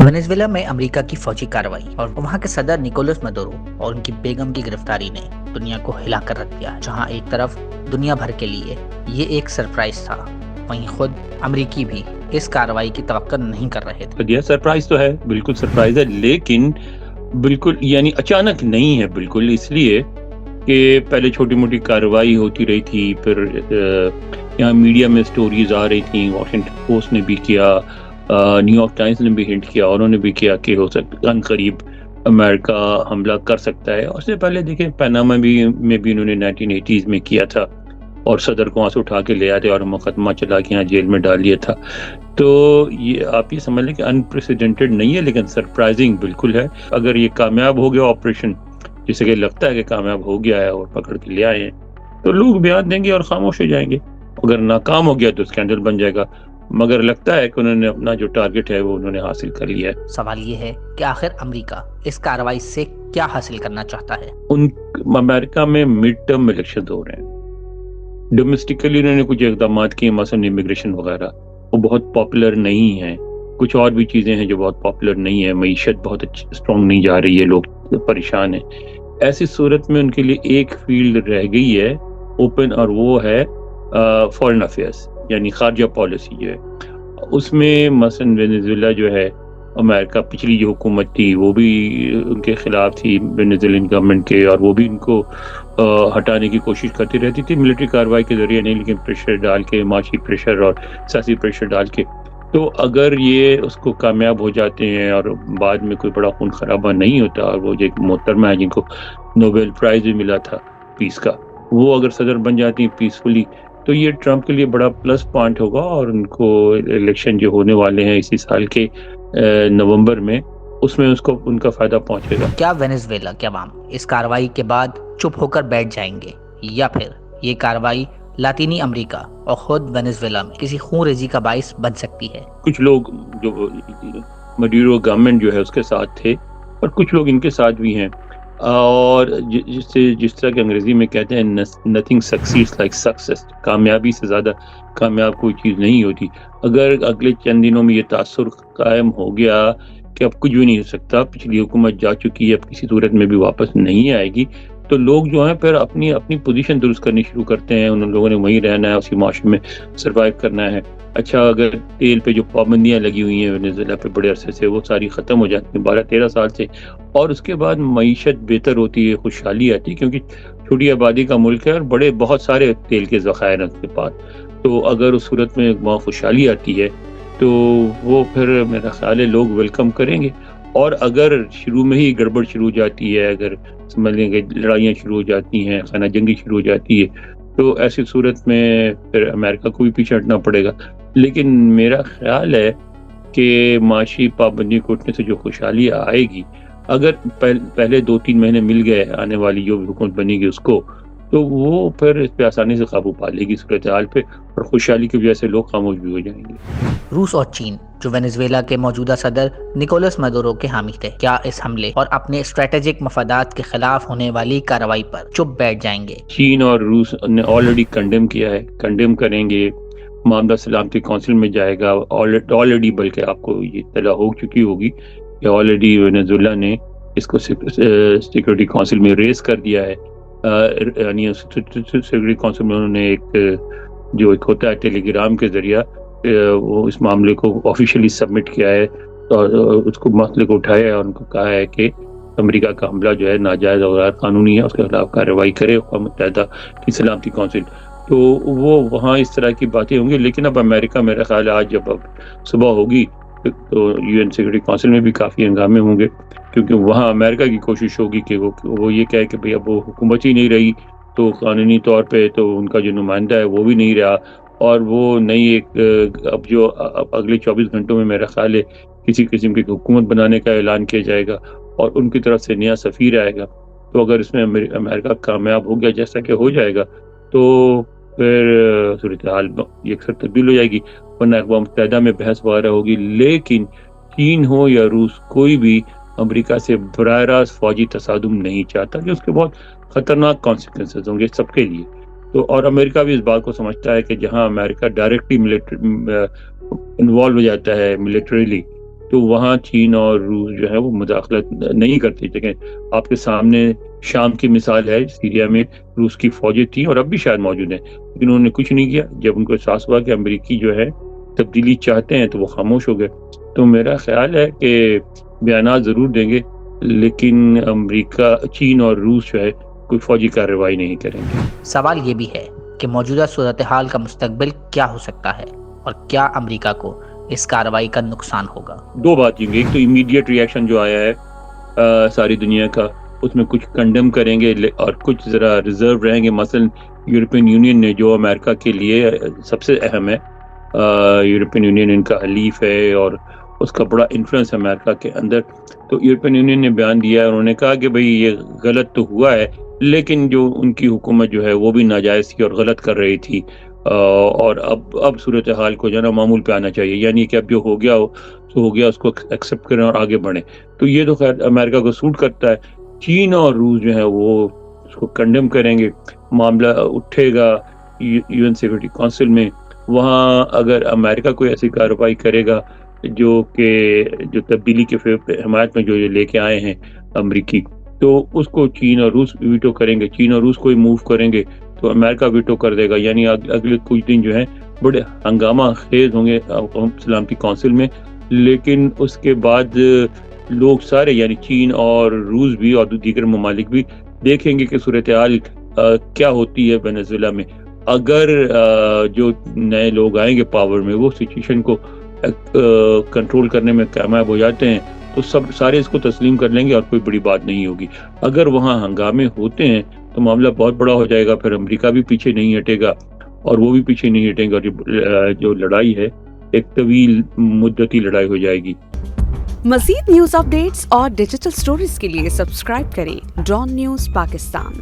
Venezuela में America की फौजी कार्रवाई और वहां के सदर निकोलस मदुरो और उनकी बेगम की गिरफ्तारी ने दुनिया को हिला कर रख दिया। जहां एक तरफ दुनिया भर के लिए ये एक सरप्राइज था, वहीं खुद अमेरिकी भी इस कार्रवाई की तवक्को नहीं कर रहे थे। ये सरप्राइज तो है, बिल्कुल सरप्राइज है, लेकिन बिल्कुल यानी अचानक नहीं है। बिल्कुल इसलिए कि पहले छोटी मोटी कार्रवाई होती रही थी, फिर यहाँ मीडिया में स्टोरीज आ रही थी, वॉशिंगटन पोस्ट ने भी किया, न्यूयॉर्क टाइम्स ने भी हिंट किया, उन्होंने भी किया कि हो सकता है करीब अमेरिका हमला कर सकता है। और उससे पहले देखें पनामा में भी उन्होंने 1980s में किया था और सदर को वहाँ से उठा के ले आए थे और मुकदमा चला के यहाँ जेल में डाल दिया था। तो ये आप ये समझ लें कि अनप्रेसिडेंटेड नहीं है, लेकिन सरप्राइजिंग बिल्कुल है। अगर ये कामयाब हो गया ऑपरेशन, जिसे कि लगता है कि कामयाब हो गया है और पकड़ के ले आए हैं, तो लोग बयान देंगे और खामोश हो जाएंगे। अगर नाकाम हो गया तो स्कैंडल बन जाएगा, मगर लगता है कि उन्होंने अपना जो टारगेट है वो उन्होंने हासिल कर लिया है। सवाल ये है कि आखिर अमेरिका इस कार्रवाई से क्या हासिल करना चाहता है। अमेरिका में मिड टर्म इलेक्शन हो रहे हैं, डोमेस्टिकली उन्होंने कुछ इकदाम किए, मसलन इमिग्रेशन वगैरह, वो बहुत पॉपुलर नहीं है। कुछ और भी चीजें हैं जो बहुत पॉपुलर नहीं है, मईशत बहुत अच्छी स्ट्रॉन्ग नहीं जा रही है, लोग परेशान हैं। ऐसी सूरत में उनके लिए एक फील्ड रह गई है ओपन, और वो है फॉरेन अफेयर्स, यानी खारजा पॉलिसी जो है। उसमें मसलन वेनेजुएला जो है, अमेरिका पिछली जो हुकूमत थी वो भी उनके खिलाफ थी, वेनेजुएलन गवर्नमेंट के, और वो भी इनको हटाने की कोशिश करती रहती थी, मिलिट्री कार्रवाई के जरिए नहीं, लेकिन प्रेशर डाल के, माशी प्रेशर और सियासी प्रेशर डाल के। तो अगर ये उसको कामयाब हो जाते हैं और बाद में कोई बड़ा खून खराबा नहीं होता, और वो जो एक मोहतरमा है जिनको नोबेल प्राइज भी मिला था पीस का, वो अगर सदर बन जाती हैं पीसफुली, तो ये ट्रंप के लिए बड़ा प्लस पॉइंट होगा। और उनको इलेक्शन जो होने वाले हैं इसी साल के नवंबर में, उसमें उसको उनका फायदा पहुंचेगा। क्या वेनेजुएला के अवाम इस कार्रवाई के बाद चुप होकर बैठ जाएंगे, या फिर ये कार्रवाई लातीनी अमेरिका और खुद वेनेजुएला में किसी खूनरेजी का बाइस बन सकती है? कुछ लोग जो मडूरो गवर्नमेंट जो है उसके साथ थे, और कुछ लोग इनके साथ भी हैं, और जिस तरह के अंग्रेजी में कहते हैं नथिंग सक्सीड्स लाइक सक्सेस, कामयाबी से ज़्यादा कामयाब कोई चीज़ नहीं होती। अगर अगले चंद दिनों में ये तासुर कायम हो गया कि अब कुछ भी नहीं हो सकता, पिछली हुकूमत जा चुकी है, अब किसी सूरत में भी वापस नहीं आएगी, तो लोग जो हैं फिर अपनी अपनी पोजीशन दुरुस्त करनी शुरू करते हैं। उन लोगों ने वहीं रहना है, उसी माशरे में सर्वाइव करना है। अच्छा, अगर तेल पे जो पाबंदियां लगी हुई हैं वेनेजुएला पे बड़े अरसे से, वो सारी ख़त्म हो जाती हैं 12-13 साल से, और उसके बाद मईशत बेहतर होती है, खुशहाली आती है, क्योंकि छोटी आबादी का मुल्क है और बहुत सारे तेल के ज़खायर हैं उसके पास। तो अगर उस सूरत में वहाँ खुशहाली आती है तो वो फिर मेरा ख्याल है लोग वेलकम करेंगे। और अगर शुरू में ही गड़बड़ शुरू हो जाती है, अगर समझ लेंगे लड़ाइयाँ शुरू हो जाती हैं, खाना जंगी शुरू हो जाती है, तो ऐसी सूरत में फिर अमेरिका को भी पीछे हटना पड़ेगा। लेकिन मेरा ख्याल है कि माशी पाबंदी को उठने से जो खुशहाली आएगी, अगर पहले 2-3 महीने मिल गए आने वाली जो भी हुकूमत बनेगी उसको, तो वो फिर इस पे आसानी से काबू पा लेगी सूरत हाल पे, और खुशहाली की वजह से लोग खामोश भी हो जाएंगे। रूस और चीन, जो वेनेजुएला के मौजूदा सदर निकोलस मदुरो के हामी थे, क्या इस हमले और अपने स्ट्रेटेजिक मफादात के खिलाफ होने वाली कार्रवाई पर चुप बैठ जाएंगे? चीन और रूस ने ऑलरेडी कंडेम किया है, कंडेम करेंगे, मामला सलामती काउंसिल में जाएगा ऑलरेडी, बल्कि आपको ये इत्तला हो चुकी होगी कि ऑलरेडी वेनेजुएला ने इसको सिक्योरिटी काउंसिल में रेस कर दिया है। यानी सिक्योरिटी काउंसिल में उन्होंने एक होता है टेलीग्राम के जरिए वो इस मामले को ऑफिशियली सबमिट किया है, और उसको मसले को उठाया है और उनको कहा है कि अमेरिका का हमला जो है नाजायज और गैर कानूनी है, उसके खिलाफ कार्रवाई करे अक़वाम मुत्तहिदा की सलामती काउंसिल। तो वो वहाँ इस तरह की बातें होंगी। लेकिन अब अमेरिका, मेरा ख्याल है आज जब अब सुबह होगी तो यूएन सिक्योरिटी काउंसिल में भी काफ़ी हंगामे होंगे, क्योंकि वहाँ अमेरिका की कोशिश होगी कि वो ये कहे कि भाई अब वो हुकूमत ही नहीं रही, तो कानूनी तौर पे तो उनका जो नुमाइंदा है वो भी नहीं रहा, और वो नई एक अब जो अगले 24 घंटों में मेरा ख्याल है किसी किस्म की हुकूमत बनाने का ऐलान किया जाएगा और उनकी तरफ से नया सफ़ीर आएगा। तो अगर इसमें अमेरिका कामयाब हो गया, जैसा कि हो जाएगा, तो फिर सूरत हाल अक्सर तब्दील हो जाएगी, वरना अक़वाम मुत्तहिदा में बहस वगैरह होगी। लेकिन चीन हो या रूस, कोई भी अमेरिका से बराह रास्त फौजी तसादुम नहीं चाहता, कि उसके बहुत ख़तरनाक कॉन्सिक्वेंसेस होंगे सबके लिए। तो और अमेरिका भी इस बात को समझता है कि जहां अमेरिका डायरेक्टली इन्वॉल्व हो जाता है मिलिट्रीली, تو وہاں چین اور روس جو ہے وہ مداخلت نہیں کرتے. لیکن آپ کے سامنے شام کی مثال ہے, سیریا میں روس کی فوجیں تھیں اور اب بھی شاید موجود ہیں, لیکن انہوں نے کچھ نہیں کیا. جب ان کو احساس ہوا کہ امریکی جو ہے تبدیلی چاہتے ہیں تو وہ خاموش ہو گئے. تو میرا خیال ہے کہ بیانات ضرور دیں گے, لیکن امریکہ, چین اور روس جو ہے کوئی فوجی کارروائی نہیں کریں گے. سوال یہ بھی ہے کہ موجودہ صورتحال کا مستقبل کیا ہو سکتا ہے اور کیا امریکہ کو اس کارروائی کا نقصان ہوگا؟ دو بات ہیں. ایک تو امیڈیٹ ریئیکشن جو آیا ہے ساری دنیا کا, اس میں کچھ کنڈم کریں گے اور کچھ ذرا ریزرو رہیں گے. مثلا یورپین یونین نے, جو امریکہ کے لیے سب سے اہم ہے, یورپین یونین ان کا حلیف ہے اور اس کا بڑا انفلوئنس ہے امریکہ کے اندر. تو یورپین یونین نے بیان دیا ہے, انہوں نے کہا کہ بھئی یہ غلط تو ہوا ہے, لیکن جو ان کی حکومت جو ہے وہ بھی ناجائز تھی اور غلط کر رہی تھی, اور اب صورتحال کو جو ہے نا معمول پہ آنا چاہیے. یعنی کہ اب جو ہو گیا تو ہو گیا, اس کو ایکسیپٹ کریں اور آگے بڑھیں. تو یہ تو خیر امریکہ کو سوٹ کرتا ہے. چین اور روس جو ہے وہ اس کو کنڈم کریں گے. معاملہ اٹھے گا یو این سیکورٹی کونسل میں. وہاں اگر امریکہ کوئی ایسی کارروائی کرے گا جو تبدیلی کے حمایت میں جو یہ لے کے آئے ہیں امریکی, تو اس کو چین اور روس ویٹو کریں گے. چین اور روس کوئی موو کریں گے تو امریکہ ویٹو کر دے گا. یعنی اگلے کچھ دن جو ہیں بڑے ہنگامہ خیز ہوں گے اقوام سلامتی کونسل میں. لیکن اس کے بعد لوگ سارے, یعنی چین اور روس بھی اور دیگر ممالک بھی دیکھیں گے کہ صورتحال کیا ہوتی ہے وینزویلا میں. اگر جو نئے لوگ آئیں گے پاور میں وہ سچویشن کو کنٹرول کرنے میں کامیاب ہو جاتے ہیں تو سارے اس کو تسلیم کر لیں گے اور کوئی بڑی بات نہیں ہوگی. اگر وہاں ہنگامے ہوتے ہیں تو معاملہ بہت بڑا ہو جائے گا. پھر امریکہ بھی پیچھے نہیں ہٹے گا اور وہ بھی پیچھے نہیں ہٹیں گے, اور جو لڑائی ہے ایک طویل مدتی لڑائی ہو جائے گی. مزید نیوز اپ ڈیٹس اور ڈیجیٹل سٹوریز کے لیے سبسکرائب کریں ڈان نیوز پاکستان.